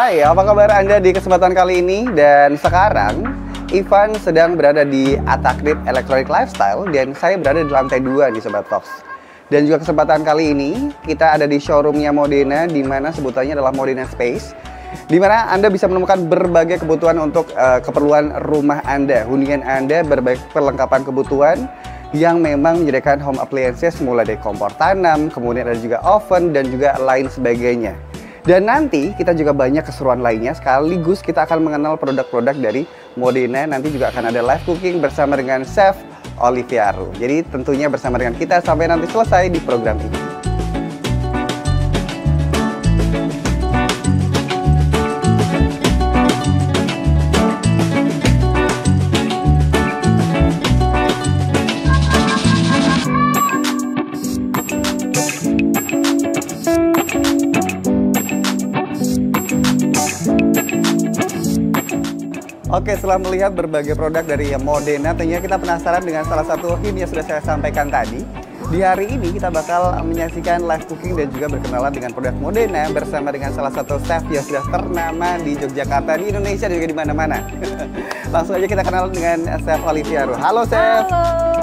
Hai, apa kabar Anda di kesempatan kali ini? Dan sekarang, Ivan sedang berada di Atakrit Electronic Lifestyle dan saya berada di lantai 2 nih Sobat Fox. Dan juga kesempatan kali ini, kita ada di showroomnya Modena, di mana sebutannya adalah Modena Space, di mana Anda bisa menemukan berbagai kebutuhan untuk keperluan rumah Anda, hunian Anda, berbagai perlengkapan kebutuhan yang memang menyediakan home appliances mulai dari kompor tanam, kemudian ada juga oven dan juga lain sebagainya. Dan nanti kita juga banyak keseruan lainnya, sekaligus kita akan mengenal produk-produk dari Modena. Nanti juga akan ada live cooking bersama dengan Chef Olivia Ru. Jadi tentunya bersama dengan kita sampai nanti selesai di program ini. Oke, setelah melihat berbagai produk dari Modena, tentunya kita penasaran dengan salah satu hint yang sudah saya sampaikan tadi. Di hari ini kita bakal menyaksikan live cooking dan juga berkenalan dengan produk Modena bersama dengan salah satu chef yang sudah ternama di Yogyakarta, di Indonesia dan juga di mana-mana. Langsung aja kita kenal dengan Chef Olivia Ru. Halo Chef. Halo.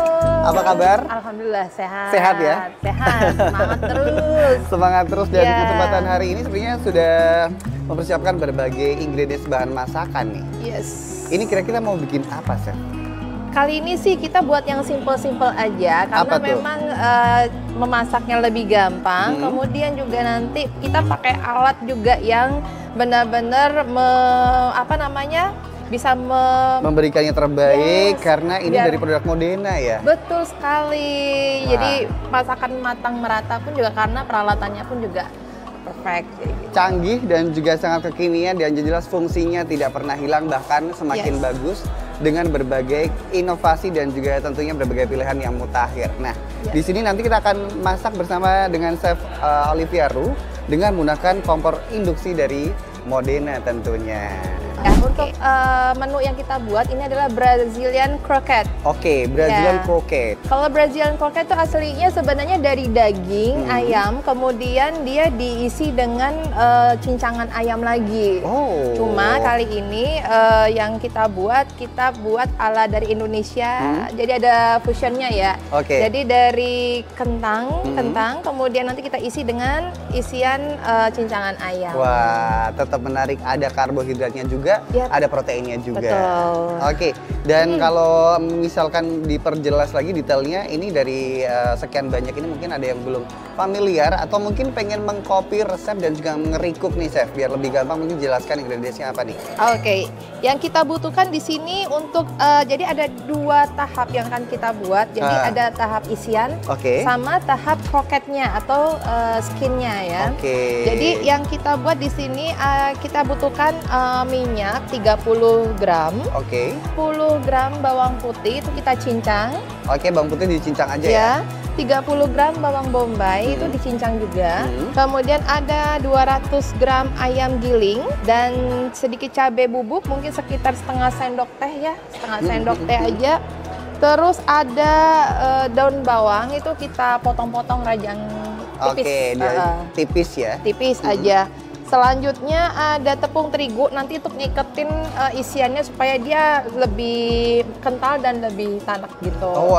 Apa kabar? Alhamdulillah sehat. Sehat ya? Sehat, semangat terus. Semangat terus dan kesempatan hari ini sebenarnya sudah mempersiapkan berbagai ingredients bahan masakan nih. Yes. Ini kira-kira mau bikin apa, Chef? Kali ini sih kita buat yang simple-simple aja karena memang memasaknya lebih gampang. Kemudian juga nanti kita pakai alat juga yang benar-benar bisa memberikan yang terbaik karena ini dari produk Modena ya. Betul sekali. Jadi masakan matang merata pun juga karena peralatannya pun juga perfect. Canggih dan juga sangat kekinian dan jelas fungsinya tidak pernah hilang, bahkan semakin bagus dengan berbagai inovasi dan juga tentunya berbagai pilihan yang mutakhir. Nah, di sini nanti kita akan masak bersama dengan Chef Olivia Ru dengan menggunakan kompor induksi dari Modena tentunya. Ya, untuk menu yang kita buat ini adalah Brazilian croquette. Oke, Brazilian croquette. Kalau Brazilian croquette itu aslinya sebenarnya dari daging ayam, kemudian dia diisi dengan cincangan ayam lagi. Cuma kali ini yang kita buat ala dari Indonesia. Jadi ada fusionnya ya. Jadi dari kentang, kemudian nanti kita isi dengan isian cincangan ayam. Wah, tetap menarik. Ada karbohidratnya juga. Ada proteinnya juga. Betul. Oke, dan kalau misalkan diperjelas lagi detailnya, ini dari sekian banyak ini mungkin ada yang belum familiar atau mungkin pengen mengcopy resep dan juga nge-recook nih Chef, biar lebih gampang mungkin jelaskan ingredientsnya apa nih. Oke, yang kita butuhkan di sini untuk jadi ada 2 tahap yang akan kita buat. Jadi ada tahap isian sama tahap kroketnya atau skinnya ya. Jadi yang kita buat di sini kita butuhkan minyak 30 gram, 10 gram bawang putih itu kita cincang. Bawang putih dicincang aja ya. 30 gram bawang bombay itu dicincang juga. Kemudian ada 200 gram ayam giling dan sedikit cabai bubuk mungkin sekitar setengah sendok teh ya, setengah sendok teh aja. Terus ada daun bawang itu kita potong-potong rajang tipis. Tipis ya. Tipis aja. Selanjutnya ada tepung terigu, nanti untuk ngiketin isiannya supaya dia lebih kental dan lebih tanak gitu.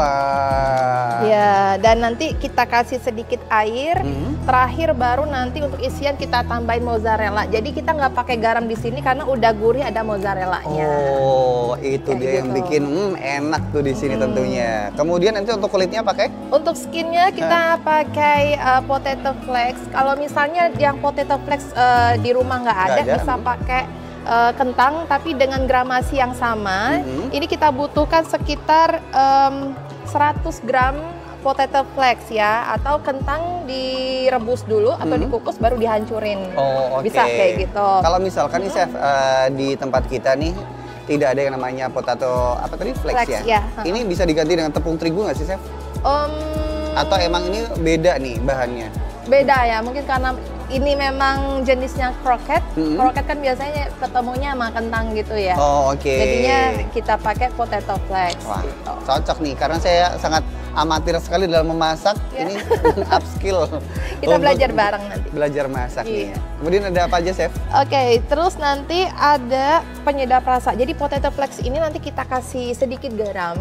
Ya, dan nanti kita kasih sedikit air. Terakhir baru nanti untuk isian kita tambahin mozzarella. Jadi kita nggak pakai garam di sini karena udah gurih ada mozzarellanya. Itu dia yang bikin enak tuh di sini tentunya. Kemudian nanti untuk kulitnya pakai? Untuk skinnya kita pakai potato flakes. Kalau misalnya yang potato flakes di rumah nggak ada, bisa pakai kentang tapi dengan gramasi yang sama. Ini kita butuhkan sekitar 100 gram potato flakes ya, atau kentang direbus dulu atau dikukus baru dihancurin. Bisa kayak gitu. Kalau misalkan nih Chef di tempat kita nih tidak ada yang namanya potato flakes ya. Ini bisa diganti dengan tepung terigu nggak sih Chef? Atau emang ini beda nih bahannya? Beda ya, mungkin karena ini memang jenisnya kroket. Kroket kan biasanya ketemunya sama kentang gitu ya. Oh, oke. Jadinya kita pakai potato flakes. Wah, gitu. cocok nih karena saya sangat amatir sekali dalam memasak. Ini upskill. Kita belajar bareng nanti. Belajar masak nih. Kemudian ada apa aja, Chef? Oke, terus nanti ada penyedap rasa. Jadi potato flakes ini nanti kita kasih sedikit garam.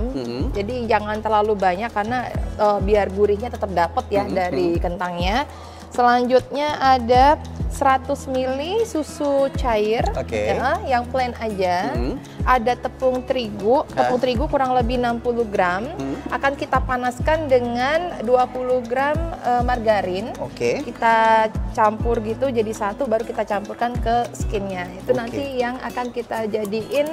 Jadi jangan terlalu banyak karena biar gurihnya tetap dapat ya dari kentangnya. Selanjutnya ada 100 ml susu cair, ya, yang plain aja. Ada tepung terigu kurang lebih 60 gram. Akan kita panaskan dengan 20 gram margarin. Kita campur gitu jadi satu, baru kita campurkan ke skinnya. Itu nanti yang akan kita jadiin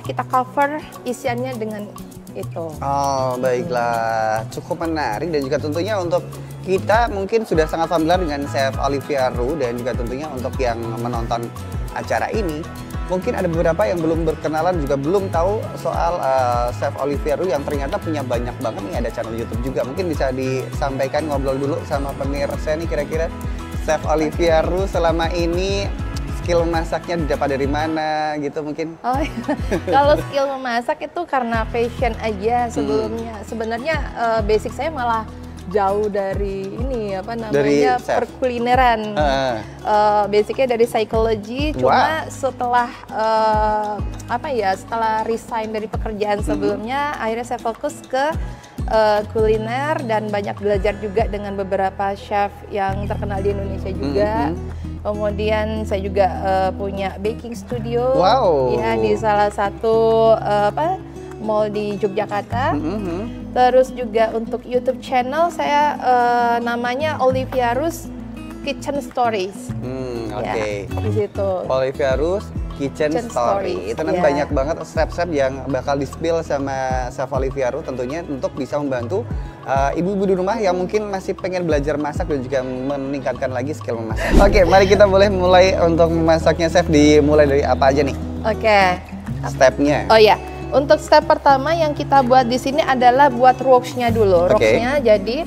kita cover isiannya dengan itu. Oh, baiklah. Cukup menarik dan juga tentunya untuk kita mungkin sudah sangat familiar dengan Chef Olivia Ru dan juga tentunya untuk yang menonton acara ini mungkin ada beberapa yang belum berkenalan juga belum tahu soal Chef Olivia Ru yang ternyata punya banyak banget nih, ada channel YouTube juga. Mungkin bisa disampaikan ngobrol dulu sama pemirsa nih kira-kira Chef Olivia Ru selama ini skill masaknya didapat dari mana gitu mungkin? Oh, kalau skill memasak itu karena passion aja sebelumnya. Sebenarnya basic saya malah jauh dari ini namanya perkulineran. Basicnya dari psikologi. Cuma setelah setelah resign dari pekerjaan sebelumnya, akhirnya saya fokus ke kuliner dan banyak belajar juga dengan beberapa chef yang terkenal di Indonesia juga. Kemudian saya juga punya baking studio ya di salah satu mall di Yogyakarta. Terus juga untuk YouTube channel saya namanya Olivia Ru's Kitchen Stories. Di situ. Olivia Ru's Kitchen Story. Itu nanti banyak banget resep-resep yang bakal di-spill sama Chef Olivia Ru tentunya untuk bisa membantu ibu-ibu di rumah yang mungkin masih pengen belajar masak dan juga meningkatkan lagi skill memasak. Oke, mari kita boleh mulai untuk memasaknya, Chef. Dimulai dari apa aja nih? Stepnya. Oh ya, untuk step pertama yang kita buat di sini adalah buat roux-nya dulu. Roux-nya jadi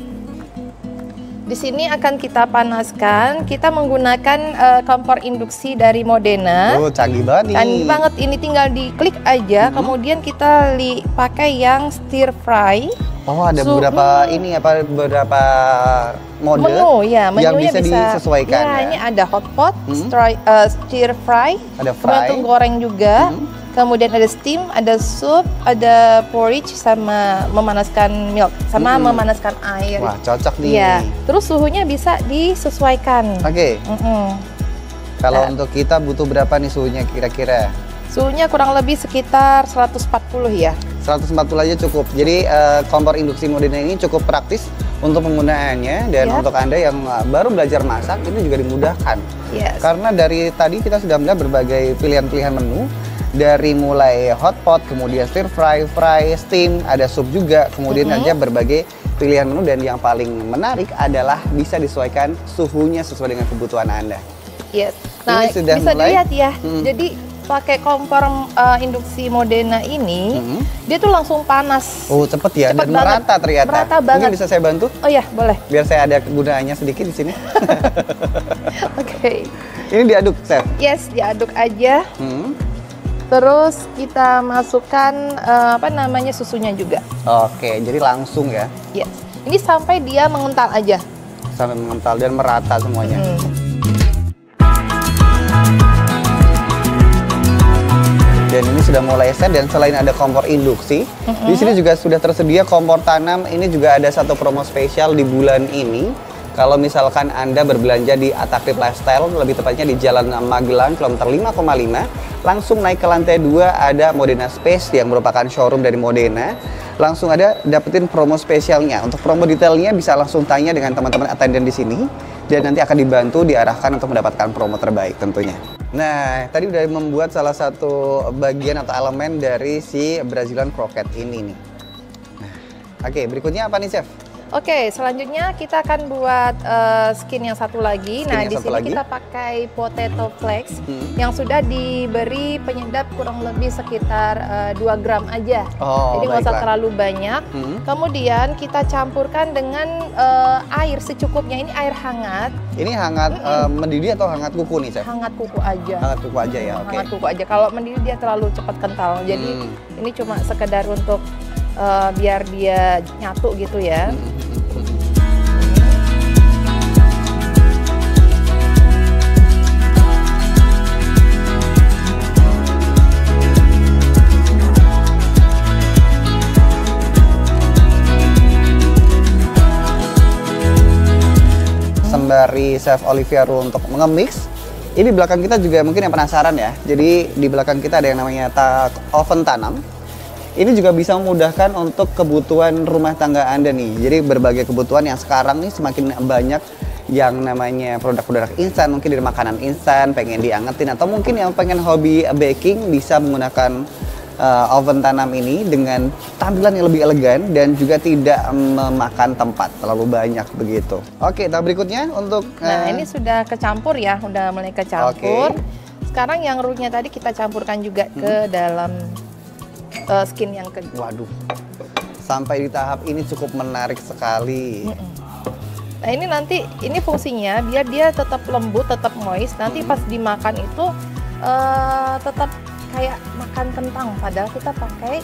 di sini akan kita panaskan. Kita menggunakan kompor induksi dari Modena. Oh, canggih banget nih. Canggih banget. Ini tinggal diklik aja. Kemudian kita pakai yang stir fry. Oh, ada beberapa beberapa mode menunya yang bisa disesuaikan. Ya, ini ada hot pot, stir fry, ada fry, untuk goreng juga. Kemudian ada steam, ada soup, ada porridge, sama memanaskan milk, sama memanaskan air. Wah, cocok nih. Iya. Terus suhunya bisa disesuaikan. Kalau untuk kita butuh berapa nih suhunya kira-kira? Suhunya kurang lebih sekitar 140 ya. 140 aja cukup. Jadi kompor induksi Modena ini cukup praktis untuk penggunaannya dan untuk Anda yang baru belajar masak ini juga dimudahkan. Karena dari tadi kita sudah melihat berbagai pilihan-pilihan menu. Dari mulai hot pot, kemudian stir fry, steam, ada sup juga, kemudian aja berbagai pilihan menu dan yang paling menarik adalah bisa disesuaikan suhunya sesuai dengan kebutuhan Anda. Nah, bisa dilihat ya. Jadi pakai kompor induksi Modena ini, dia tuh langsung panas. Oh, cepet ya, dan merata ternyata. Merata banget. Mungkin bisa saya bantu? Oh ya, boleh. Biar saya ada kegunaannya sedikit di sini. Ini diaduk, Chef? Yes, diaduk aja. Terus kita masukkan susunya juga. Oke, jadi langsung ya? Yes. Ini sampai dia mengental aja. Sampai mengental dan merata semuanya. Dan ini sudah mulai set dan selain ada kompor induksi, di sini juga sudah tersedia kompor tanam. Ini juga ada satu promo spesial di bulan ini. Kalau misalkan Anda berbelanja di Atakrip Lifestyle, lebih tepatnya di Jalan Magelang, kilometer 5,5, langsung naik ke lantai 2 ada Modena Space yang merupakan showroom dari Modena. Langsung ada dapetin promo spesialnya. Untuk promo detailnya bisa langsung tanya dengan teman-teman attendant di sini dan nanti akan dibantu diarahkan untuk mendapatkan promo terbaik tentunya. Nah, tadi udah membuat salah satu bagian atau elemen dari si Brazilian croquette ini nih. Nah, oke, berikutnya apa nih, Chef? Oke, selanjutnya kita akan buat skin yang satu lagi. Nah, di sini kita pakai potato flakes yang sudah diberi penyedap kurang lebih sekitar 2 gram aja. Jadi nggak usah terlalu banyak. Kemudian kita campurkan dengan air secukupnya. Ini air hangat. Ini hangat mendidih atau hangat kuku nih, Chef? Hangat kuku aja. Hangat kuku aja ya, oke. Hangat kuku aja. Kalau mendidih dia terlalu cepat kental. Jadi ini cuma sekedar untuk biar dia nyatu gitu ya. Sembari Chef Olivia Ru untuk mengemix, ini di belakang kita juga mungkin yang penasaran ya. Jadi di belakang kita ada yang namanya oven tanam. Ini juga bisa memudahkan untuk kebutuhan rumah tangga Anda nih. Jadi berbagai kebutuhan yang sekarang nih semakin banyak yang namanya produk-produk instan, mungkin dari makanan instan, pengen diangetin, atau mungkin yang pengen hobi baking bisa menggunakan oven tanam ini dengan tampilan yang lebih elegan dan juga tidak memakan tempat terlalu banyak begitu. Oke, tahap berikutnya untuk nah ini sudah kecampur ya, udah mulai kecampur. Sekarang yang roux-nya tadi kita campurkan juga ke dalam skin yang kedua. Waduh, sampai di tahap ini cukup menarik sekali. Nah ini nanti, ini fungsinya biar dia tetap lembut, tetap moist. Nanti pas dimakan itu tetap kayak makan kentang, padahal kita pakai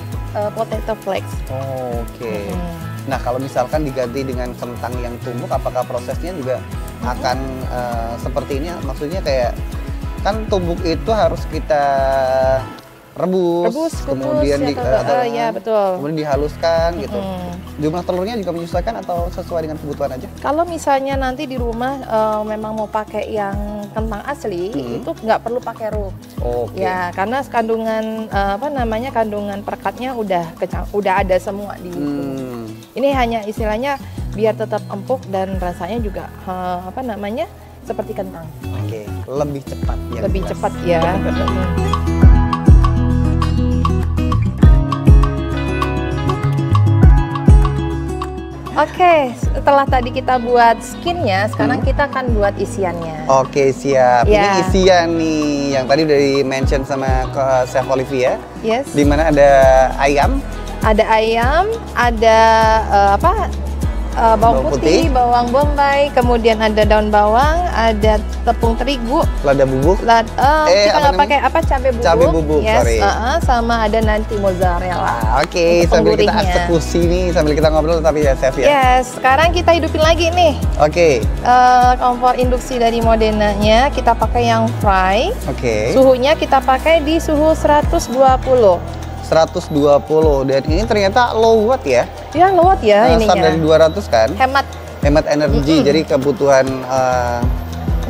potato flakes. Oke. Nah kalau misalkan diganti dengan kentang yang tumbuk, apakah prosesnya juga akan seperti ini? Maksudnya kayak, kan tumbuk itu harus kita rebus kemudian ya, betul. Kemudian dihaluskan gitu. Jumlah telurnya juga menyesuaikan atau sesuai dengan kebutuhan aja? Kalau misalnya nanti di rumah memang mau pakai yang kentang asli, itu nggak perlu pakai roux. Ya, karena kandungan kandungan perekatnya udah ada semua di situ. Ini hanya istilahnya biar tetap empuk dan rasanya juga seperti kentang. Oke, lebih cepat ya. Lebih cepat ya. Oke, setelah tadi kita buat skinnya, sekarang kita akan buat isiannya. Oke, siap. Ini isian nih yang tadi udah di-mention sama Chef Olivia. Yes. Dimana ada ayam. Ada ayam, ada bawang putih, bawang bombay, kemudian ada daun bawang, ada tepung terigu, lada bubuk. Kita nggak pakai cabai bubuk. Cabai bubuk, yes, sorry. Sama ada nanti mozzarella. Oke, sambil kita eksekusi nih, sambil kita ngobrol tapi ya Chef ya. Yes, sekarang kita hidupin lagi nih. Oke. Kompor induksi dari Modena-nya kita pakai yang fry. Oke. Suhunya kita pakai di suhu 120. 120 dan ini ternyata low watt ya. Ya, low watt ya ininya. Start dari 200 kan. Hemat energi. Jadi kebutuhan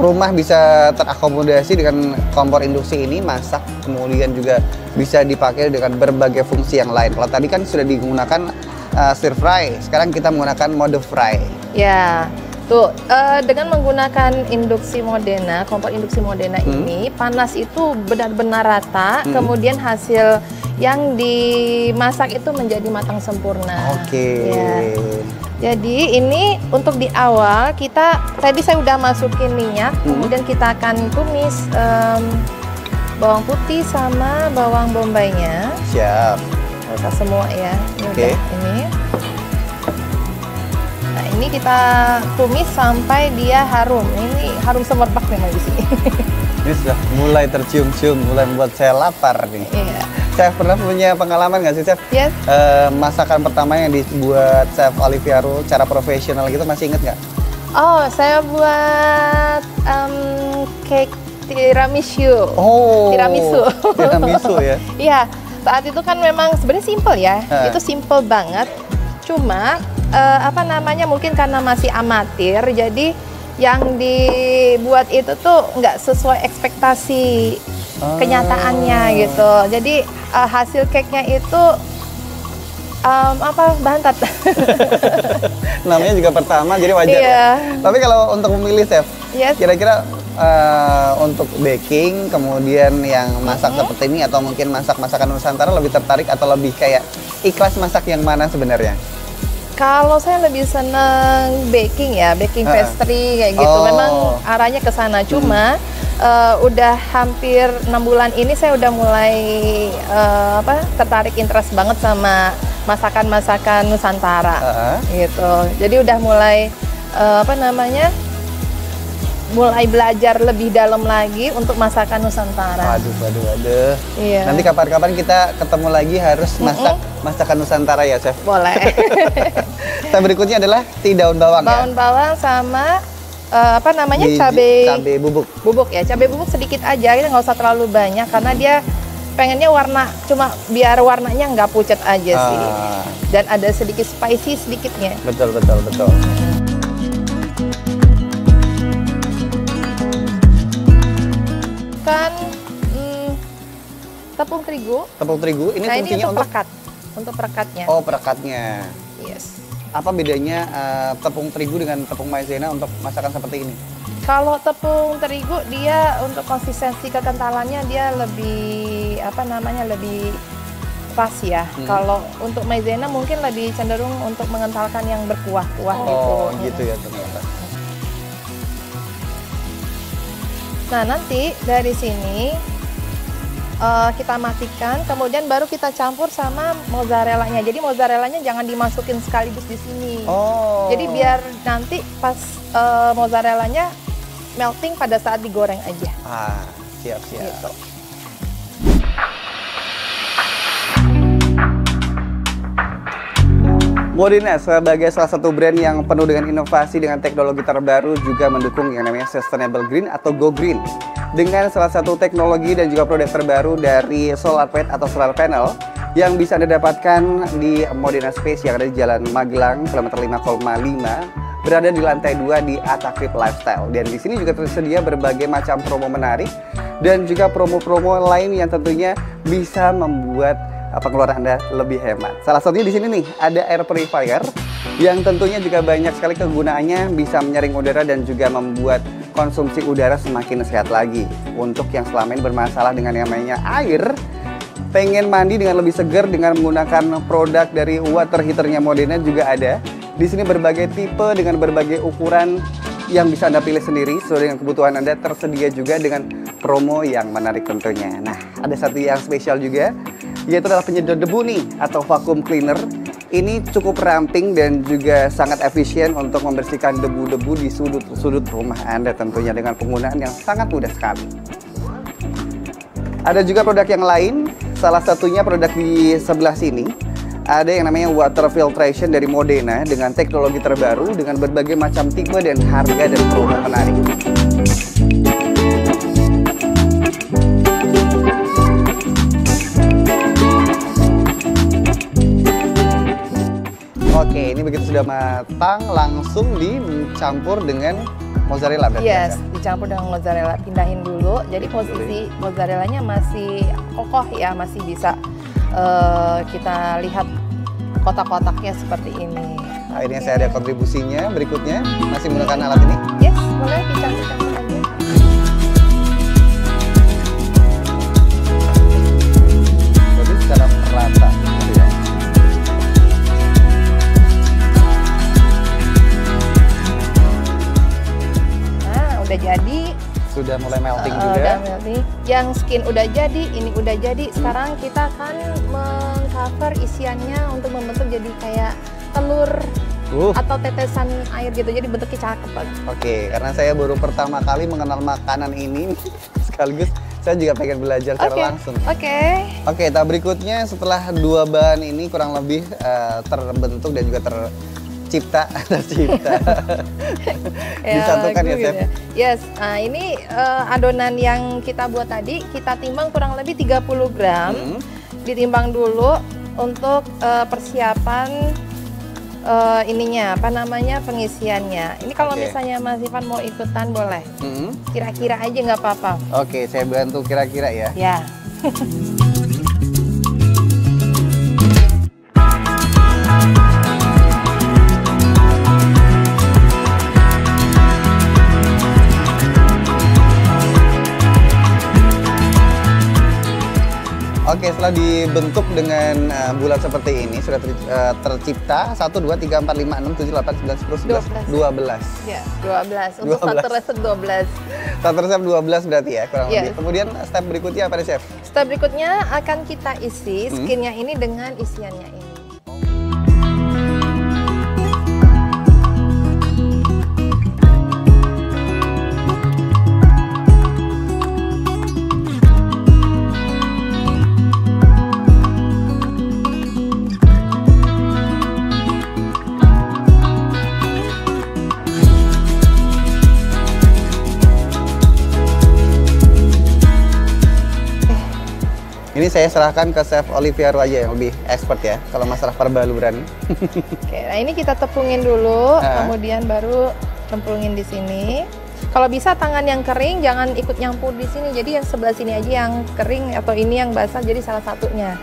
rumah bisa terakomodasi dengan kompor induksi ini, masak kemudian juga bisa dipakai dengan berbagai fungsi yang lain. Kalau tadi kan sudah digunakan stir fry, sekarang kita menggunakan mode fry. Ya. Tuh, dengan menggunakan induksi Modena, kompor induksi Modena ini, panas itu benar-benar rata, kemudian hasil yang dimasak itu menjadi matang sempurna. Oke. Ya. Jadi ini untuk di awal tadi saya udah masukin minyak, kemudian kita akan tumis bawang putih sama bawang bombaynya. Siap. Kita semua ya. Oke. Ini. Nah ini kita tumis sampai dia harum. Ini harum semerbak memang di sini. Ini sudah mulai tercium-cium, mulai membuat saya lapar nih. Iya. Chef pernah punya pengalaman nggak sih Chef? Yes. Masakan pertama yang dibuat Chef Olivia Ru secara profesional gitu masih inget nggak? Oh, saya buat cake tiramisu. Tiramisu ya? Iya, saat itu kan memang sebenarnya simple ya. Itu simple banget. Cuma mungkin karena masih amatir, jadi yang dibuat itu tuh nggak sesuai ekspektasi kenyataannya gitu. Jadi hasil cake-nya itu bantat. Namanya juga pertama jadi wajar ya. Tapi kalau untuk memilih Chef, kira-kira untuk baking kemudian yang masak seperti ini atau mungkin masak masakan Nusantara lebih tertarik atau lebih kayak ikhlas masak yang mana sebenarnya? Kalau saya lebih seneng baking ya, baking pastry kayak gitu. Memang arahnya ke sana. Cuma udah hampir 6 bulan ini saya udah mulai tertarik interest banget sama masakan-masakan Nusantara gitu. Jadi udah mulai mulai belajar lebih dalam lagi untuk masakan Nusantara. Waduh. Iya. Nanti kapan-kapan kita ketemu lagi harus masak masakan Nusantara ya, Chef. Boleh. Yang berikutnya adalah daun bawang. Daun bawang sama cabai bubuk. Bubuk ya, cabai bubuk sedikit aja, kita nggak usah terlalu banyak karena dia pengennya warna cuma biar warnanya nggak pucat aja sih. Dan ada sedikit spicy sedikitnya. Betul. Kan tepung terigu. Tepung terigu ini fungsinya untuk perekat. Untuk perekatnya. Oh, perekatnya. Yes. Apa bedanya tepung terigu dengan tepung maizena untuk masakan seperti ini? Kalau tepung terigu dia untuk konsistensi kekentalannya dia lebih lebih pas ya. Kalau untuk maizena mungkin lebih cenderung untuk mengentalkan yang berkuah-kuah gitu. Oh, gitu ya ternyata. Nah, nanti dari sini kita matikan, kemudian baru kita campur sama mozzarellanya. Jadi mozzarellanya jangan dimasukin sekaligus di sini. Jadi biar nanti pas mozzarellanya melting pada saat digoreng aja. Siap. Gitu. Modena sebagai salah satu brand yang penuh dengan inovasi dengan teknologi terbaru juga mendukung yang namanya Sustainable Green atau Go Green. Dengan salah satu teknologi dan juga produk terbaru dari solar plate atau solar panel yang bisa Anda dapatkan di Modena Space yang ada di Jalan Magelang, kilometer 5,5, berada di lantai 2 di Atakrip Lifestyle. Dan di sini juga tersedia berbagai macam promo menarik dan juga promo-promo lain yang tentunya bisa membuat pengeluaran Anda lebih hemat. Salah satunya di sini nih ada air purifier yang tentunya juga banyak sekali kegunaannya, bisa menyaring udara dan juga membuat konsumsi udara semakin sehat lagi. Untuk yang selama ini bermasalah dengan yang namanya air, pengen mandi dengan lebih segar dengan menggunakan produk dari water heaternya Modena juga ada. Di sini berbagai tipe dengan berbagai ukuran yang bisa Anda pilih sendiri sesuai dengan kebutuhan Anda, tersedia juga dengan promo yang menarik tentunya. Nah, ada satu yang spesial juga, yaitu adalah penyedot debu nih atau vacuum cleaner. Ini cukup ramping dan juga sangat efisien untuk membersihkan debu-debu di sudut-sudut rumah Anda tentunya dengan penggunaan yang sangat mudah sekali. Ada juga produk yang lain, salah satunya produk di sebelah sini. Ada yang namanya water filtration dari Modena dengan teknologi terbaru dengan berbagai macam tipe dan harga dan promo menarik. Oke, ini begitu sudah matang langsung dicampur dengan mozzarella berarti. Yes, dicampur dengan mozzarella. Pindahin dulu. Jadi posisi mozzarellanya masih kokoh ya, masih bisa kita lihat kotak-kotaknya seperti ini. Akhirnya saya ada kontribusinya berikutnya, masih menggunakan alat ini. Yes, boleh dicampur-campur aja. Jadi secara merata. Udah jadi, sudah mulai melting juga. Udah melting. Yang skin udah jadi, ini udah jadi. Sekarang kita akan mengcover isiannya untuk membentuk jadi kayak telur atau tetesan air gitu. Jadi bentuknya cakep banget. Oke, karena saya baru pertama kali mengenal makanan ini, sekaligus saya juga pengen belajar secara langsung. Oke, tahap berikutnya setelah dua bahan ini kurang lebih terbentuk dan juga tercipta disatukan ya, Chef. Yes, nah ini adonan yang kita buat tadi kita timbang kurang lebih 30 gram. Ditimbang dulu untuk persiapan pengisiannya. Ini kalau misalnya Mas Ivan mau ikutan boleh. Kira-kira aja nggak apa-apa. Oke, saya bantu kira-kira ya. Ya. Oke, setelah dibentuk dengan bulat seperti ini sudah tercipta 1, 2, 3, 4, 5, 6, 7, 8, 9, 10, 11, 12. Ya, 12. Untuk satu resep 12. Satu resep 12 berarti ya kurang lebih. Kemudian step berikutnya apa nih Chef? Step berikutnya akan kita isi skinnya ini dengan isiannya ini. Ini saya serahkan ke Chef Olivia aja yang lebih expert ya kalau masalah perbaluran. Oke, nah ini kita tepungin dulu, kemudian baru cemplungin di sini. Kalau bisa tangan yang kering jangan ikut nyampur di sini. Jadi yang sebelah sini aja yang kering atau ini yang basah jadi salah satunya.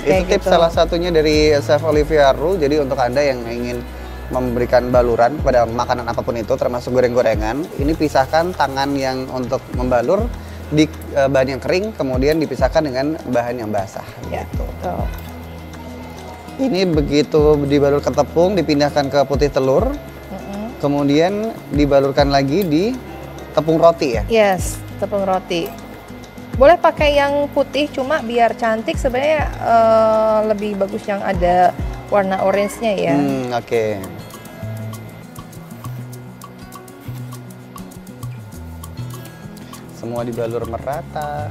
Itu tips salah satunya dari Chef Olivia. Jadi untuk Anda yang ingin memberikan baluran pada makanan apapun itu termasuk goreng-gorengan, ini pisahkan tangan yang untuk membalur di bahan yang kering, kemudian dipisahkan dengan bahan yang basah. Ya, gitu. betul. Ini begitu dibalur ke tepung, dipindahkan ke putih telur, kemudian dibalurkan lagi di tepung roti ya? Yes, tepung roti. Boleh pakai yang putih, cuma biar cantik sebenarnya lebih bagus yang ada warna orange-nya ya. Oke. Semua dibalur merata.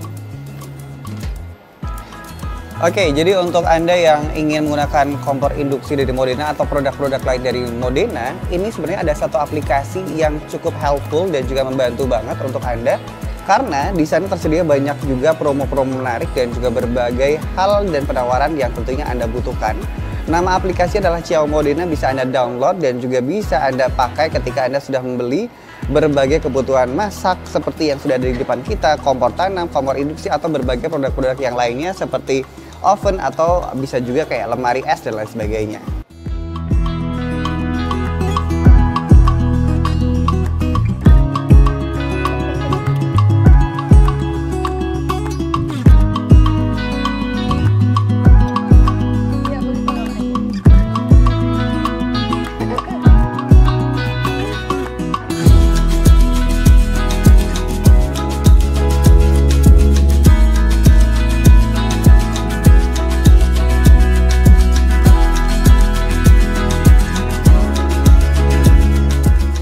Oke, jadi untuk Anda yang ingin menggunakan kompor induksi dari Modena atau produk-produk lain dari Modena, ini sebenarnya ada satu aplikasi yang cukup helpful dan juga membantu banget untuk Anda. Karena di sana tersedia banyak juga promo-promo menarik dan juga berbagai hal dan penawaran yang tentunya Anda butuhkan. Nama aplikasi adalah Ciao Modena, bisa Anda download dan juga bisa Anda pakai ketika Anda sudah membeli berbagai kebutuhan masak seperti yang sudah ada di depan kita, kompor tanam, kompor induksi, atau berbagai produk-produk yang lainnya seperti oven atau bisa juga kayak lemari es dan lain sebagainya.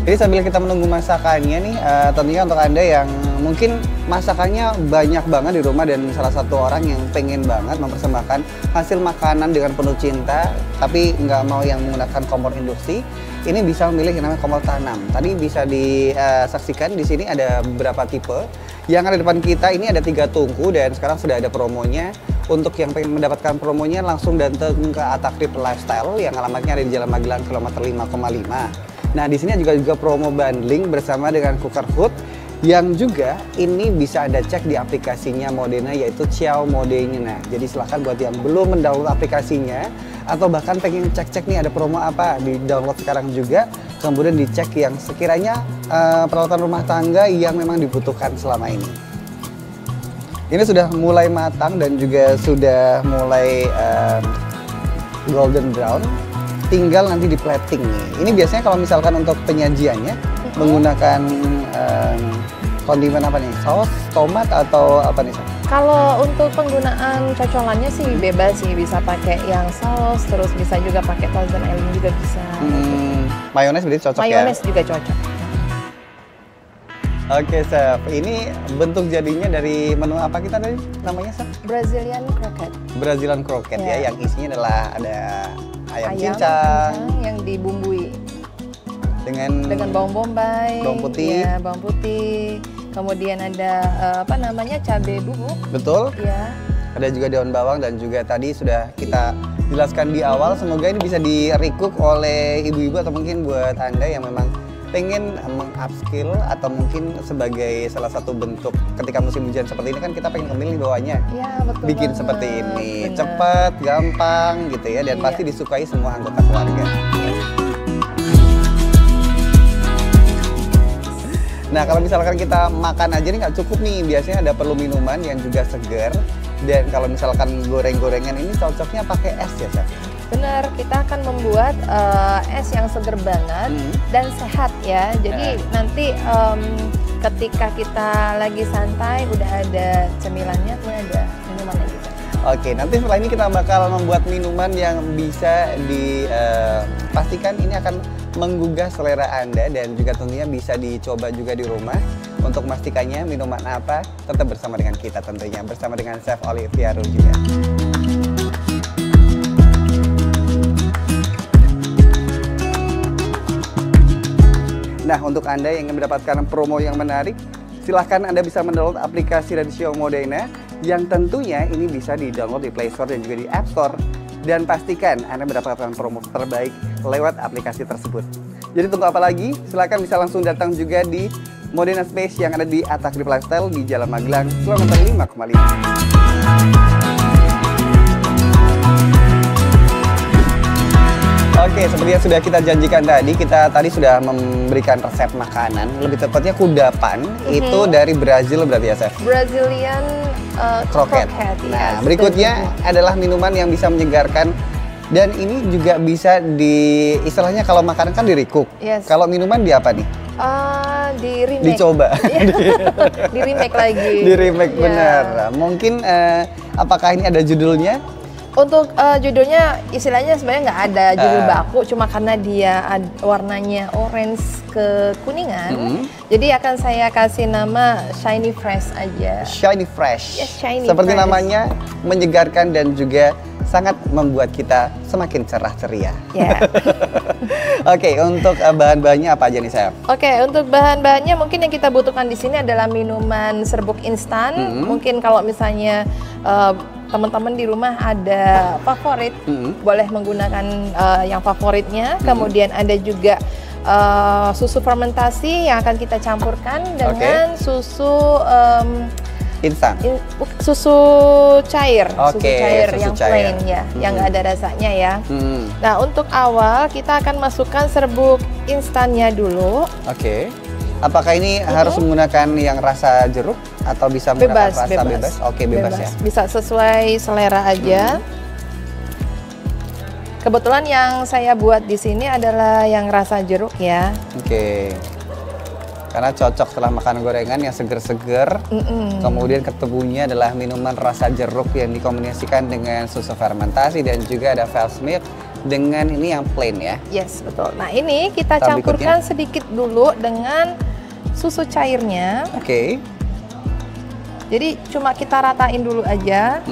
Jadi sambil kita menunggu masakannya nih, tentunya untuk Anda yang mungkin masakannya banyak banget di rumah dan salah satu orang yang pengen banget mempersembahkan hasil makanan dengan penuh cinta, tapi nggak mau yang menggunakan kompor induksi, ini bisa memilih yang namanya kompor tanam. Tadi bisa disaksikan di sini ada beberapa tipe. Yang ada di depan kita ini ada 3 tungku dan sekarang sudah ada promonya. Untuk yang pengen mendapatkan promonya langsung datang ke Atakrip Lifestyle yang alamatnya ada di Jalan Magelang kilometer 5,5. Nah, di sini juga promo bundling bersama dengan cooker hood yang juga ini bisa Anda cek di aplikasinya Modena yaitu Ciao Modena. Jadi silahkan buat yang belum mendownload aplikasinya atau bahkan pengen cek-cek nih ada promo apa, di download sekarang juga, kemudian dicek yang sekiranya peralatan rumah tangga yang memang dibutuhkan selama ini. Ini sudah mulai matang dan juga sudah mulai golden brown. Tinggal nanti di plating nih. Ini biasanya kalau misalkan untuk penyajiannya menggunakan kondimen apa nih? Saus, tomat atau apa nih? Kalau untuk penggunaan cocolannya sih bebas sih, bisa pakai yang saus, terus bisa juga pakai Thousand Island juga bisa. Mayones berarti cocok ya? Mayones juga cocok. Oke, Chef. Ini bentuk jadinya dari menu apa kita tadi namanya, Chef? Brazilian croquette. Brazilian croquette ya, yang isinya adalah ada ayam cincang yang dibumbui dengan bawang bombay, bawang putih, ya, bawang putih. Kemudian ada apa namanya, cabai bubuk. Betul. Ya. Ada juga daun bawang dan juga tadi sudah kita jelaskan di awal. Semoga ini bisa di-recook oleh ibu-ibu atau mungkin buat Anda yang memang pengen meng-upskill atau mungkin sebagai salah satu bentuk ketika musim hujan seperti ini kan kita pengen memilih bawahnya ya, betul bikin banget. Seperti ini cepat, gampang gitu ya, dan pasti disukai semua anggota keluarga. Nah, kalau misalkan kita makan aja nih nggak cukup nih, biasanya ada perlu minuman yang juga segar Dan kalau misalkan goreng-gorengan ini cocoknya pakai es ya, Chef? Benar, kita akan membuat es yang seger banget dan sehat ya. Jadi nanti ketika kita lagi santai udah ada cemilannya, kemudian ada minumannya juga. Oke, nanti setelah ini kita bakal membuat minuman yang bisa dipastikan ini akan menggugah selera Anda dan juga tentunya bisa dicoba juga di rumah. Untuk memastikannya minuman apa, tetap bersama dengan kita tentunya, bersama dengan Chef Olivia Ru juga. Nah, untuk Anda yang ingin mendapatkan promo yang menarik, silahkan Anda bisa mendownload aplikasi Radio Modena yang tentunya ini bisa di-download di Play Store dan juga di App Store. Dan pastikan Anda mendapatkan promo terbaik lewat aplikasi tersebut. Jadi tunggu apa lagi? Silahkan bisa langsung datang juga di Modena Space yang ada di Atakrip Lifestyle di Jalan Magelang, kilometer 5,5. Oke, seperti yang sudah kita janjikan tadi, kita tadi sudah memberikan resep makanan, lebih tepatnya kudapan, itu dari Brazil berarti ya, Chef? Brazilian croquette. Nah, berikutnya adalah minuman yang bisa menyegarkan, dan ini juga bisa istilahnya kalau makanan kan di-recook. Kalau minuman di apa nih? Di remake. Dicoba. Di remake lagi. Di remake, benar. Mungkin apakah ini ada judulnya? Untuk judulnya istilahnya sebenarnya nggak ada judul baku, cuma karena dia warnanya orange kekuningan, jadi akan saya kasih nama Shiny Fresh aja. Shiny Fresh. Yes, Shiny Seperti Fresh. namanya, menyegarkan dan juga sangat membuat kita semakin cerah ceria. Yeah. Oke, untuk bahan-bahannya apa aja nih, Chef? Oke, untuk bahan-bahannya mungkin yang kita butuhkan di sini adalah minuman serbuk instan. Mungkin kalau misalnya teman-teman di rumah ada favorit, boleh menggunakan yang favoritnya. Kemudian ada juga susu fermentasi yang akan kita campurkan dengan susu instan, susu cair, susu cair yang plain ya, yang nggak ada rasanya ya. Nah, untuk awal kita akan masukkan serbuk instannya dulu. Apakah ini harus menggunakan yang rasa jeruk atau bisa menggunakan rasa bebas? Oke, bebas ya. Bisa sesuai selera aja. Kebetulan yang saya buat di sini adalah yang rasa jeruk ya. Karena cocok setelah makan gorengan yang seger-seger. Kemudian ketemunya adalah minuman rasa jeruk yang dikombinasikan dengan susu fermentasi dan juga ada false milk dengan ini yang plain ya. Yes, betul. Nah, ini kita campurkan sedikit dulu dengan susu cairnya. Jadi cuma kita ratain dulu aja.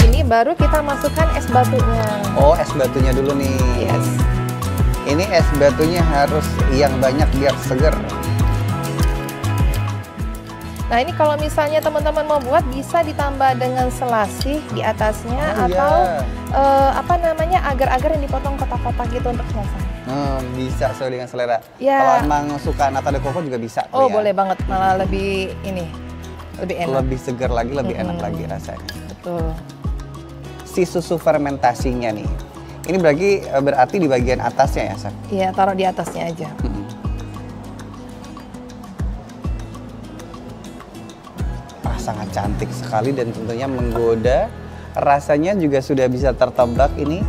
Ini baru kita masukkan es batunya. Oh, es batunya dulu nih. Yes. Ini es batunya harus yang banyak biar seger. Nah, ini kalau misalnya teman-teman mau buat bisa ditambah dengan selasih di atasnya atau apa namanya agar-agar yang dipotong kotak-kotak gitu untuk hiasan. Bisa sesuai dengan selera. Kalau emang suka nata de coco juga bisa. Oh, boleh banget, malah lebih enak. Lebih segar lagi, lebih enak lagi rasanya. Betul. Si susu fermentasinya nih, ini berarti di bagian atasnya ya, Chef? Iya, taruh di atasnya aja. Sangat cantik sekali dan tentunya menggoda. Rasanya juga sudah bisa tertebak, ini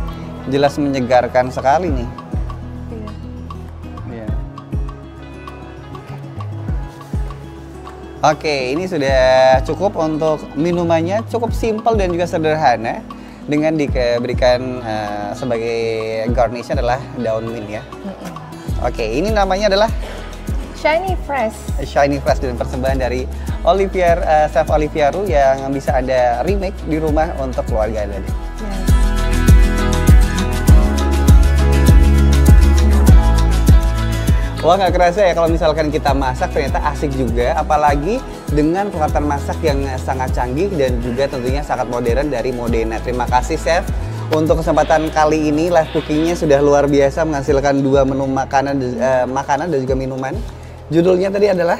jelas menyegarkan sekali nih. Oke, ini sudah cukup untuk minumannya, cukup simpel dan juga sederhana. Dengan diberikan sebagai garnish adalah daun mint ya. Oke, ini namanya adalah Shiny Fresh. Shiny Fresh dan persembahan dari Chef Olivia Ru yang bisa Anda remake di rumah untuk keluarga Anda. Wah, nggak kerasa ya kalau misalkan kita masak ternyata asik juga, apalagi dengan peralatan masak yang sangat canggih dan juga tentunya sangat modern dari Modena. Terima kasih, Chef. Untuk kesempatan kali ini live cookingnya sudah luar biasa, menghasilkan 2 menu makanan dan juga minuman. Judulnya tadi adalah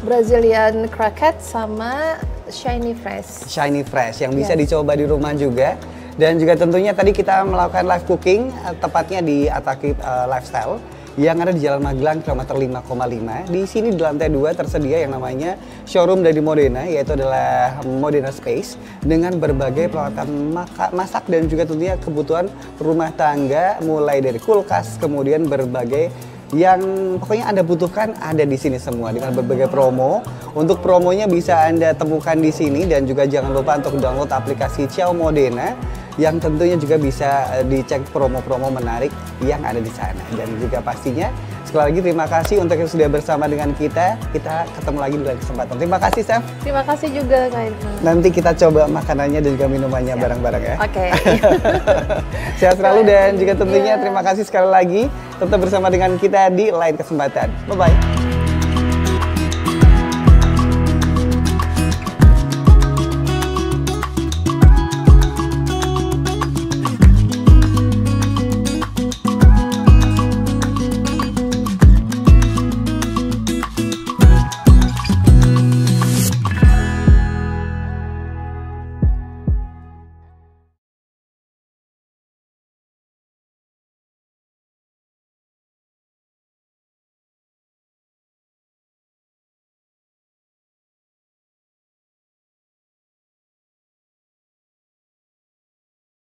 Brazilian croquette sama Shiny Fresh. Shiny Fresh yang bisa dicoba di rumah juga. Dan juga tentunya tadi kita melakukan live cooking, tepatnya di Atakrit Lifestyle yang ada di Jalan Magelang kilometer 5,5. Di sini di lantai 2 tersedia yang namanya showroom dari Modena, yaitu adalah Modena Space dengan berbagai peralatan masak dan juga tentunya kebutuhan rumah tangga, mulai dari kulkas, kemudian berbagai yang pokoknya Anda butuhkan ada di sini semua dengan berbagai promo. Untuk promonya bisa Anda temukan di sini, dan juga jangan lupa untuk download aplikasi Ciao Modena yang tentunya juga bisa dicek promo-promo menarik yang ada di sana. Dan juga pastinya sekali lagi terima kasih untuk yang sudah bersama dengan kita. Kita ketemu lagi di lain kesempatan. Terima kasih, Chef. Terima kasih juga, Kak Irma. Nanti kita coba makanannya dan juga minumannya bareng-bareng ya. Oke. Sehat selalu, dan juga tentunya terima kasih sekali lagi tetap bersama dengan kita di lain kesempatan. Bye-bye.